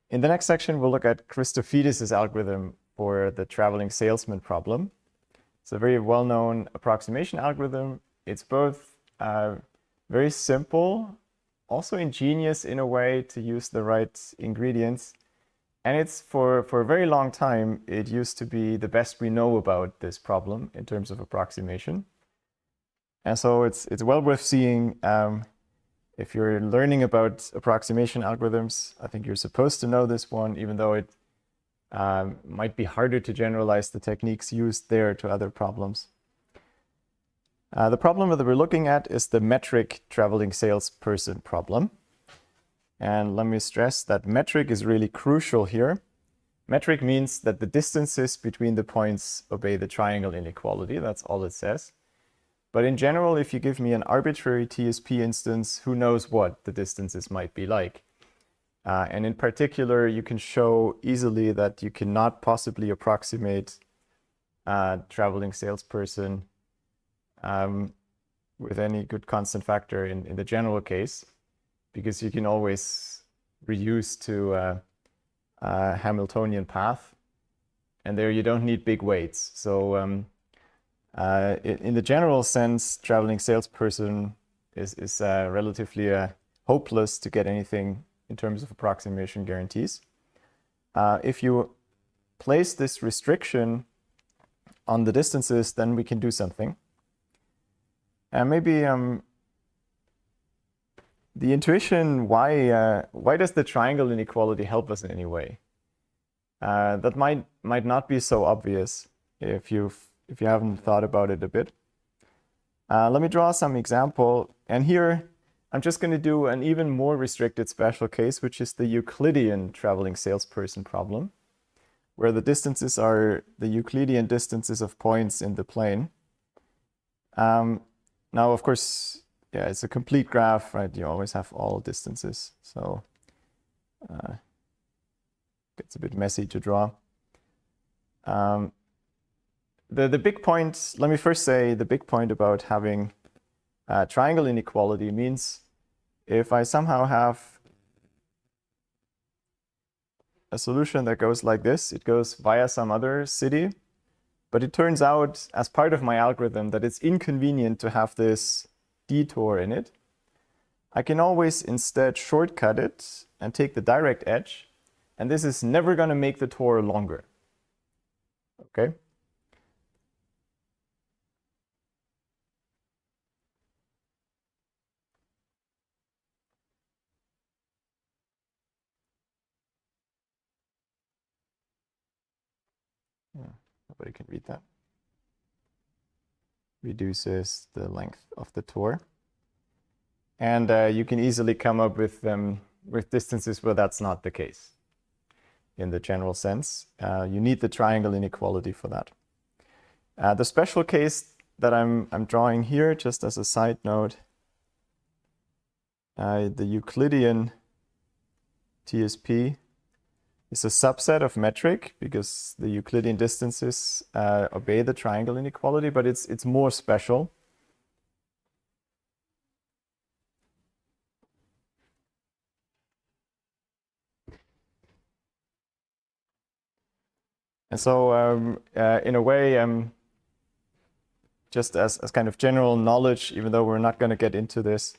In the next section, we'll look at Christofides' algorithm for the traveling salesman problem. It's a very well-known approximation algorithm. It's both very simple, also ingenious in a way to use the right ingredients. And it's for a very long time, it used to be the best we know about this problem in terms of approximation. And so it's well worth seeing. If you're learning about approximation algorithms, I think you're supposed to know this one, even though it might be harder to generalize the techniques used there to other problems. The problem that we're looking at is the metric traveling salesperson problem. And let me stress that metric is really crucial here. Metric means that the distances between the points obey the triangle inequality. That's all it says. But in general, if you give me an arbitrary TSP instance, who knows what the distances might be like? And in particular, you can show easily that you cannot possibly approximate a traveling salesperson with any good constant factor in the general case, because you can always reduce to a Hamiltonian path. And there you don't need big weights. So in the general sense, traveling salesperson is relatively hopeless to get anything in terms of approximation guarantees. If you place this restriction on the distances, then we can do something. And maybe the intuition, why does the triangle inequality help us in any way? That might not be so obvious if you haven't thought about it a bit. Let me draw some example. And here, I'm just going to do an even more restricted special case, which is the Euclidean traveling salesperson problem, where the distances are the Euclidean distances of points in the plane. Now, of course, yeah, it's a complete graph, right? You always have all distances. So it gets a bit messy to draw. The big point, let me first say the big point about having triangle inequality means if I somehow have a solution that goes like this, it goes via some other city, but it turns out as part of my algorithm that it's inconvenient to have this detour in it. I can always instead shortcut it and take the direct edge, and this is never going to make the tour longer. Okay? Nobody can read that. Reduces the length of the tour. And you can easily come up with distances where that's not the case in the general sense. You need the triangle inequality for that. The special case that I'm drawing here, just as a side note, the Euclidean TSP is a subset of metric because the Euclidean distances obey the triangle inequality, but it's more special. And so in a way, just as kind of general knowledge, even though we're not going to get into this,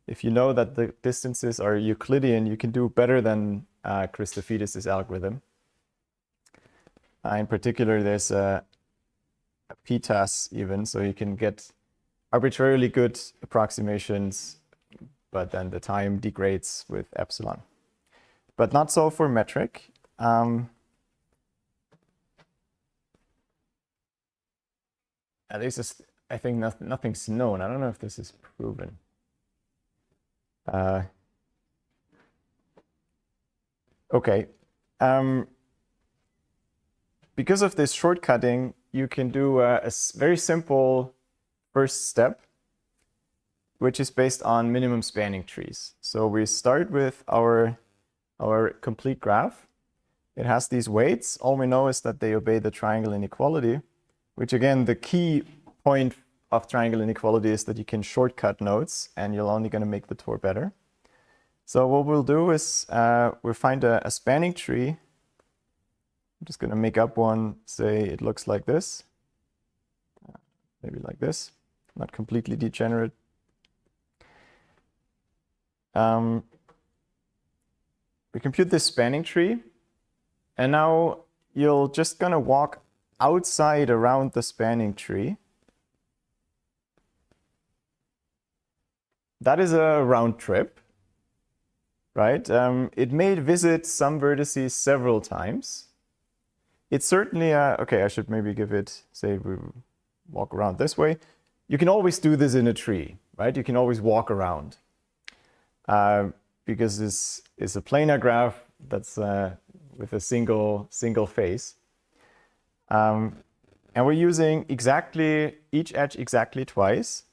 if you know that the distances are Euclidean, you can do better than Christofides' algorithm. In particular, there's a p-TAS even, so you can get arbitrarily good approximations, but then the time degrades with epsilon. But not so for metric. At least I think nothing's known. I don't know if this is proven. Okay. Because of this shortcutting, you can do a very simple first step, which is based on minimum spanning trees. So we start with our complete graph. It has these weights. All we know is that they obey the triangle inequality, which again, the key point of triangle inequality is that you can shortcut nodes and you're only going to make the tour better. So what we'll do is we'll find a spanning tree. I'm just going to make up one, say it looks like this. Maybe like this, not completely degenerate. We compute this spanning tree, and now you're just going to walk outside around the spanning tree. That is a round trip, right? It may visit some vertices several times. It's certainly okay, I should maybe give it, say we walk around this way. You can always do this in a tree, right? You can always walk around because this is a planar graph that's with a single face. And we're using exactly each edge exactly twice.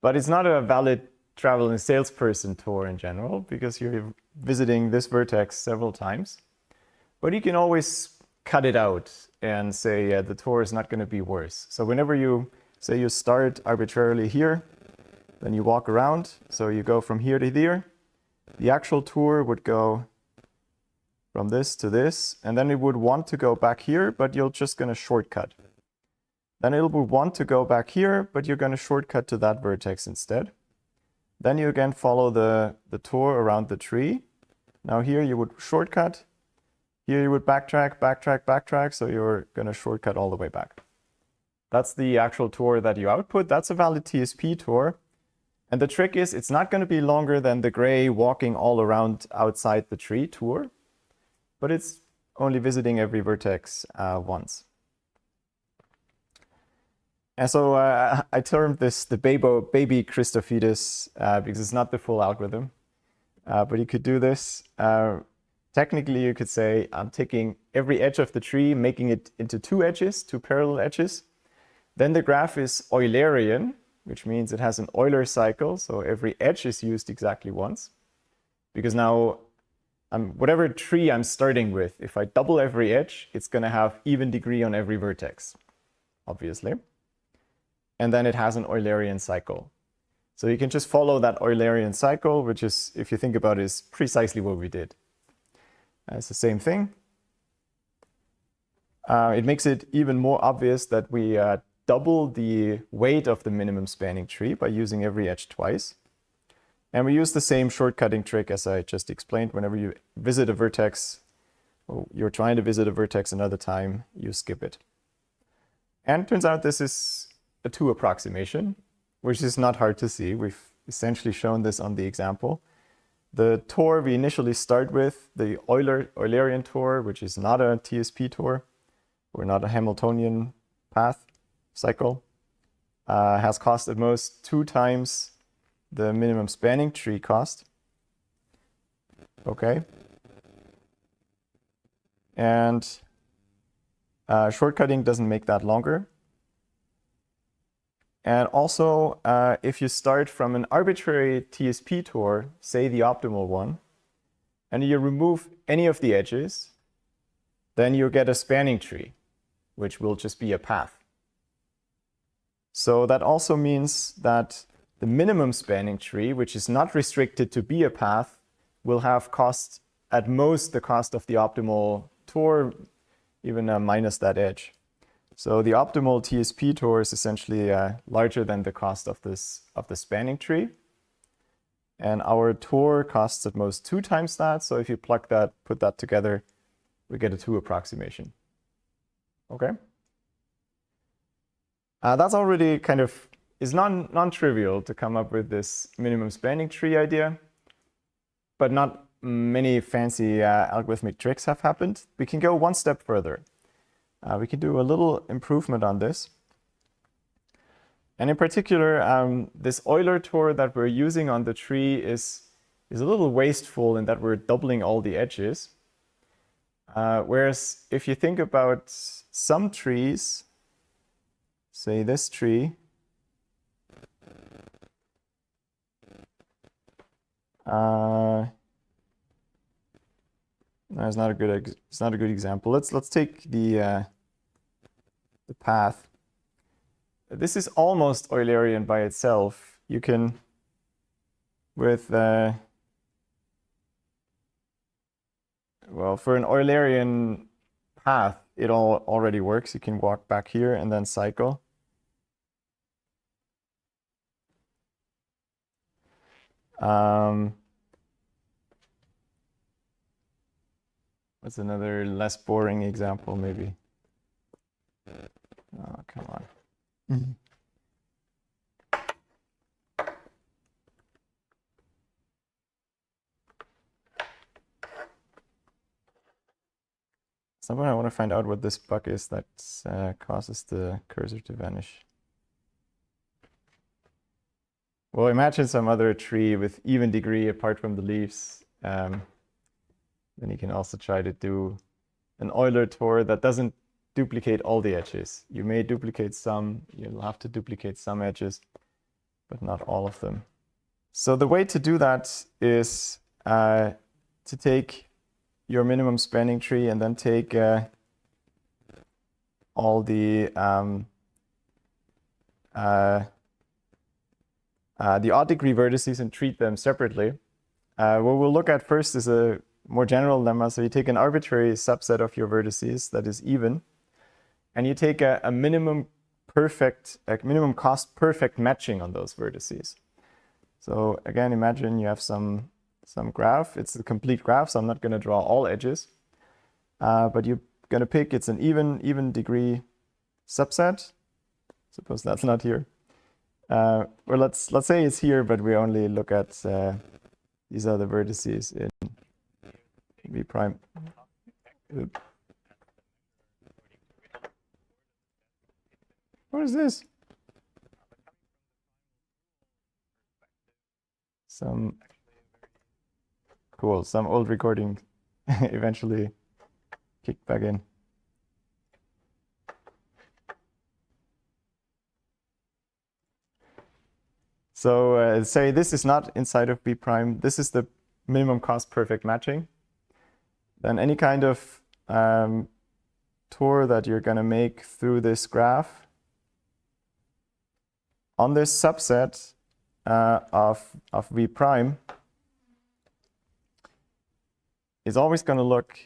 But it's not a valid travel and salesperson tour in general because you're visiting this vertex several times. But you can always cut it out and say the tour is not going to be worse. So whenever you say you start arbitrarily here, then you walk around. So you go from here to here. The actual tour would go from this to this, and then it would want to go back here, but you're just going to shortcut. Then it will want to go back here, but you're going to shortcut to that vertex instead. Then you again follow the tour around the tree. Now here you would shortcut. Here you would backtrack, so you're going to shortcut all the way back. That's the actual tour that you output. That's a valid TSP tour. And the trick is it's not going to be longer than the gray walking all around outside the tree tour, but it's only visiting every vertex once. And so I termed this the baby Christofides because it's not the full algorithm, but you could do this. Technically, you could say I'm taking every edge of the tree, making it into two edges, two parallel edges. Then the graph is Eulerian, which means it has an Euler cycle. So every edge is used exactly once. Because now, whatever tree I'm starting with, if I double every edge, it's going to have even degree on every vertex, obviously. And then it has an Eulerian cycle. So you can just follow that Eulerian cycle, which is, if you think about it, is precisely what we did. It's the same thing. It makes it even more obvious that we double the weight of the minimum spanning tree by using every edge twice. And we use the same shortcutting trick as I just explained. Whenever you visit a vertex, or you're trying to visit a vertex another time, you skip it. And it turns out this is a 2 approximation, which is not hard to see. We've essentially shown this on the example. The tour we initially start with, the Eulerian tour, which is not a TSP tour, or not a Hamiltonian path cycle, has cost at most 2 times the minimum spanning tree cost. Okay. And shortcutting doesn't make that longer. And also, if you start from an arbitrary TSP tour, say the optimal one, and you remove any of the edges, then you get a spanning tree, which will just be a path. So that also means that the minimum spanning tree, which is not restricted to be a path, will have cost at most the cost of the optimal tour, even minus that edge. So the optimal TSP tour is essentially larger than the cost of the spanning tree. And our tour costs at most 2 times that. So if you put that together, we get a 2 approximation. Okay. That's already kind of is non-trivial to come up with this minimum spanning tree idea, but not many fancy algorithmic tricks have happened. We can go one step further. We can do a little improvement on this. And in particular, this Euler tour that we're using on the tree is a little wasteful in that we're doubling all the edges. Whereas if you think about some trees, say this tree, No, it's not a good example. Let's take the path. This is almost Eulerian by itself. You can, with well, for an Eulerian path, it already works. You can walk back here and then cycle. What's another less boring example, maybe? Oh, come on. Somehow I want to find out what this bug is that causes the cursor to vanish. Well, imagine some other tree with even degree apart from the leaves. Then you can also try to do an Euler tour that doesn't duplicate all the edges. You may duplicate some, you'll have to duplicate some edges, but not all of them. So the way to do that is to take your minimum spanning tree and then take all the odd degree vertices and treat them separately. What we'll look at first is a more general lemma. So you take an arbitrary subset of your vertices that is even, and you take a minimum cost perfect matching on those vertices. So again, imagine you have some graph. It's a complete graph, so I'm not going to draw all edges, but you're going to pick, it's an even degree subset. Suppose that's not here. Or let's say it's here, but we only look at these are the vertices in V prime. Oops. What is this? Some old recording eventually kicked back in. So say this is not inside of B prime. This is the minimum cost perfect matching. Then any kind of tour that you're going to make through this graph on this subset of V prime is always going to look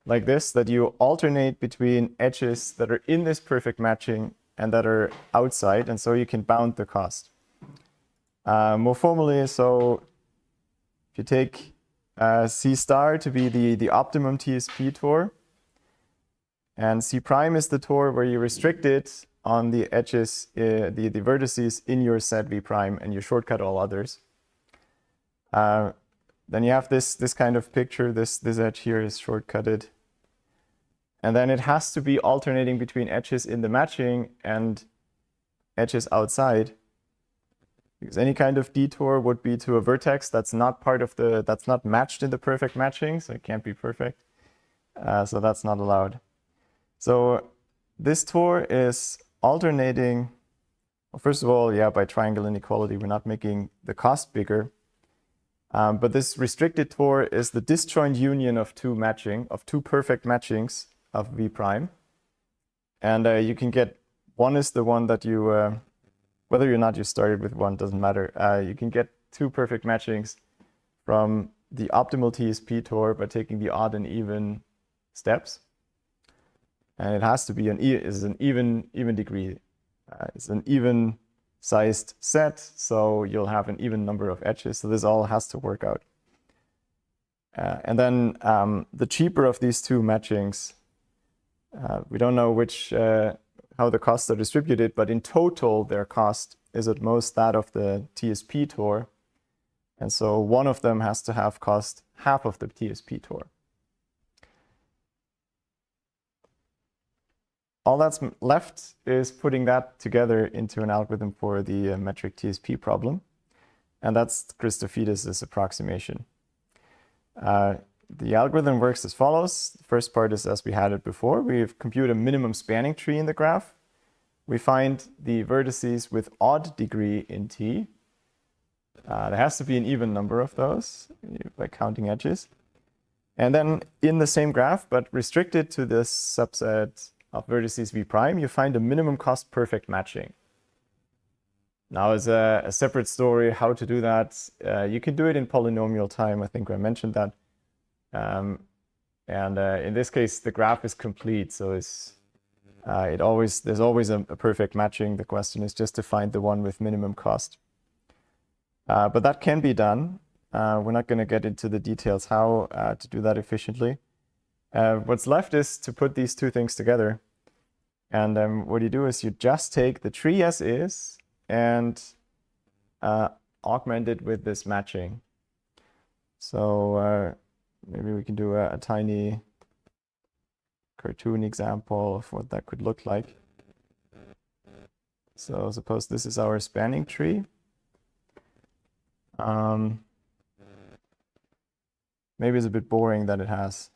like this, that you alternate between edges that are in this perfect matching and that are outside, and so you can bound the cost. More formally, so if you take C star to be the optimum TSP tour, and C prime is the tour where you restrict it on the edges, the vertices in your set V prime, and you shortcut all others. Then you have this kind of picture. This edge here is shortcutted. And then it has to be alternating between edges in the matching and edges outside. Because any kind of detour would be to a vertex that's not that's not matched in the perfect matching, so it can't be perfect. So that's not allowed. So this tour is alternating, well, first of all, yeah, by triangle inequality, we're not making the cost bigger. But this restricted tour is the disjoint union of two perfect matchings of V prime. And you can get, one is the one that you, whether or not you started with one, doesn't matter. You can get two perfect matchings from the optimal TSP tour by taking the odd and even steps. And it has to be an even degree. It's an even sized set, so you'll have an even number of edges. So this all has to work out. And then the cheaper of these two matchings, we don't know how the costs are distributed, but in total, their cost is at most that of the TSP tour. And so one of them has to have cost half of the TSP tour. All that's left is putting that together into an algorithm for the metric TSP problem. And that's Christofides' approximation. The algorithm works as follows. The first part is as we had it before. We've computed a minimum spanning tree in the graph. We find the vertices with odd degree in T. There has to be an even number of those by counting edges. And then in the same graph, but restricted to this subset of vertices v prime, you find a minimum cost perfect matching. Now, as a separate story, how to do that, you can do it in polynomial time. I think I mentioned that. In this case, the graph is complete, so there's always a perfect matching. The question is just to find the one with minimum cost. But that can be done. We're not going to get into the details how to do that efficiently. What's left is to put these two things together. And what you do is you just take the tree as is and augment it with this matching. So maybe we can do a tiny cartoon example of what that could look like. So suppose this is our spanning tree. Maybe it's a bit boring that it has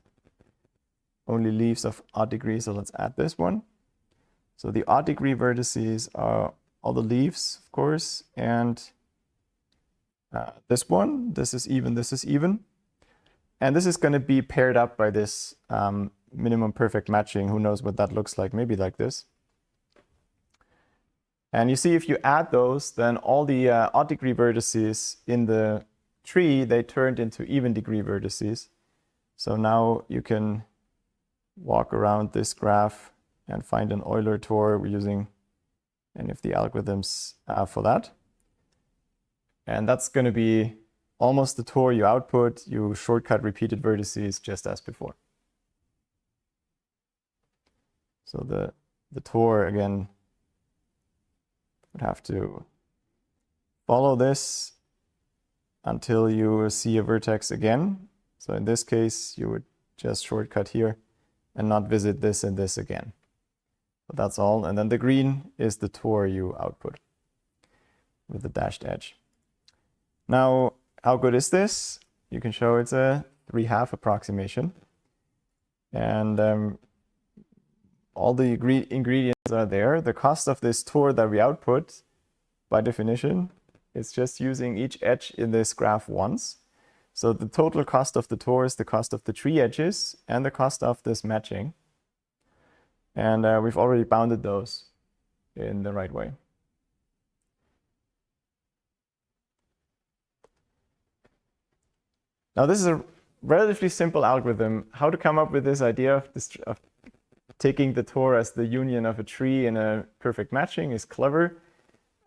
only leaves of odd degree, so let's add this one. So the odd degree vertices are all the leaves, of course, and this one, this is even, this is even. And this is going to be paired up by this minimum perfect matching. Who knows what that looks like? Maybe like this. And you see, if you add those, then all the odd degree vertices in the tree, they turned into even degree vertices. So now you can walk around this graph and find an Euler Tor. We're using any of the algorithms for that. And that's going to be almost the Tor you output. You shortcut repeated vertices just as before. So the Tor, again, would have to follow this until you see a vertex again. So in this case, you would just shortcut here and not visit this and this again. But that's all. And then the green is the Tor you output with the dashed edge. Now, how good is this? You can show it's a 3/2 approximation. And all the ingredients are there. The cost of this Tor that we output, by definition, is just using each edge in this graph once. So the total cost of the Tor is the cost of the tree edges and the cost of this matching. And we've already bounded those in the right way. Now, this is a relatively simple algorithm. How to come up with this idea of taking the Tor as the union of a tree and a perfect matching is clever.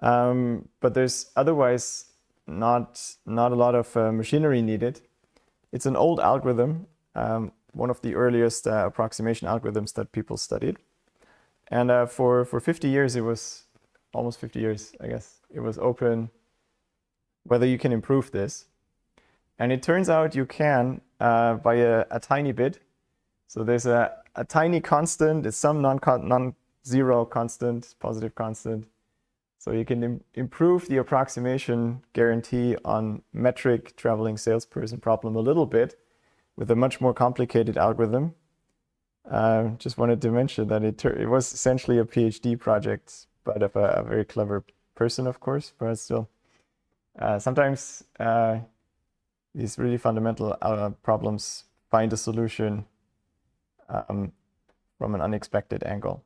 But there's otherwise not a lot of machinery needed. It's an old algorithm, one of the earliest approximation algorithms that people studied. And for 50 years, it was almost 50 years, I guess, it was open whether you can improve this. And it turns out you can by a tiny bit. So there's a tiny constant, it's some non-zero constant, positive constant. So you can improve the approximation guarantee on metric traveling salesperson problem a little bit with a much more complicated algorithm. Just wanted to mention that it was essentially a PhD project, but of a very clever person, of course, but still. Sometimes these really fundamental problems find a solution from an unexpected angle.